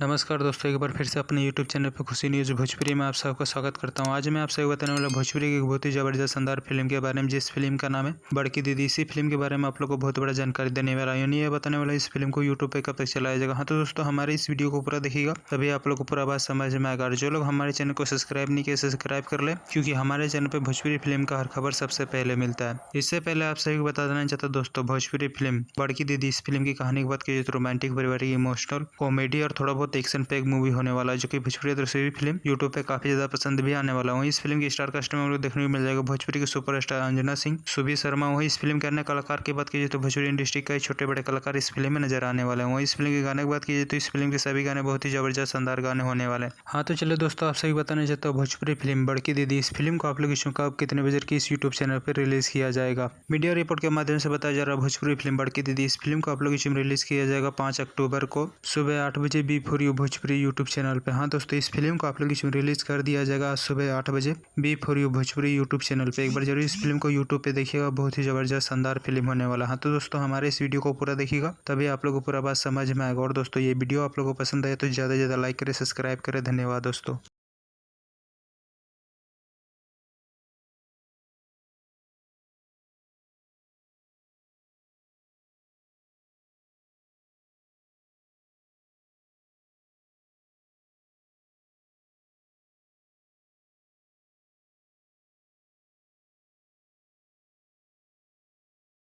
नमस्कार दोस्तों, एक बार फिर से अपने YouTube चैनल पर खुशी न्यूज़ भोजपुरी में आप सबका स्वागत करता हूं। आज मैं आप सबको बताने वाला भोजपुरी की एक बहुत ही ज़बरदस्त शानदार फिल्म के बारे में, जिस फिल्म का नाम है बड़की दीदी। इसी फिल्म के बारे में आप लोग को बहुत बड़ा जानकारी देने वाला हूं। ये बताने वाला इस फिल्म को यूट्यूब पे कब तक चलाया जाएगा। हाँ तो दोस्तों, हमारे इस वीडियो को पूरा देखिएगा, तभी आप लोग को पूरा बात समझ में आएगा। और जो लोग हमारे चैनल को सब्सक्राइब नहीं किए, सब्सक्राइब कर ले, क्योंकि हमारे चैनल पर भोजपुरी फिल्म का हर खबर सबसे पहले मिलता है। इससे पहले आप सभी को बता देना चाहता हूं दोस्तों, भोजपुरी फिल्म बड़की दीदी, इस फिल्म की कहानी की बात की तो रोमांटिक, पारिवारिक, इमोशनल, कॉमेडी और थोड़ा बहुत एक्शन पैक मूवी होने वाला है, जो कि भोजपुरी दूसरी फिल्म यूट्यूब पे काफी ज्यादा पसंद भी आने वाला है। इस फिल्म की स्टार कास्ट में देखने को मिल जाएगा भोजपुरी के सुपरस्टार अंजना सिंह, सुबीर शर्मा। वहीं इस फिल्म के अन्य कलाकार की बात कीजिए तो भोजपुरी इंडस्ट्री के छोटे बड़े कलाकार इस फिल्म में नजर आने वाले हैं। वहीं इस फिल्म के गाने की बात कीजिए तो इस फिल्म के सभी गाने बहुत ही जबरदस्त शानदार गाने होने वाले हैं। हाँ तो चलिए दोस्तों, आप सभी बताना चाहता हूँ भोजपुरी फिल्म बड़की दीदी, इस फिल्म को आप लोग कब कितने बजे की इस यूट्यूब चैनल पर रिलीज किया जाएगा। मीडिया रिपोर्ट के माध्यम से बताया जा रहा है भोजपुरी फिल्म बड़की दीदी, इस फिल्म को आप लोग रिलीज किया जाएगा 5 अक्टूबर को सुबह 8 बजे B4U भोजपुरी यूट्यूब चैनल पे। हाँ दोस्तों, इस फिल्म को आप लोग रिलीज कर दिया जाएगा आज सुबह 8 बजे B4U भोजपुरी यूट्यूब चैनल पे। एक बार जरूर इस फिल्म को यूट्यूब पे देखिएगा, बहुत ही जबरदस्त शानदार फिल्म होने वाला। हाँ तो दोस्तों, हमारे इस वीडियो को पूरा देखिएगा, तभी आप लोग को पूरा बात समझ में आएगा। और दोस्तों, ये वीडियो आप लोगों को पसंद आए तो ज़्यादा से ज़्यादा लाइक करें, सब्सक्राइब करें। धन्यवाद दोस्तों।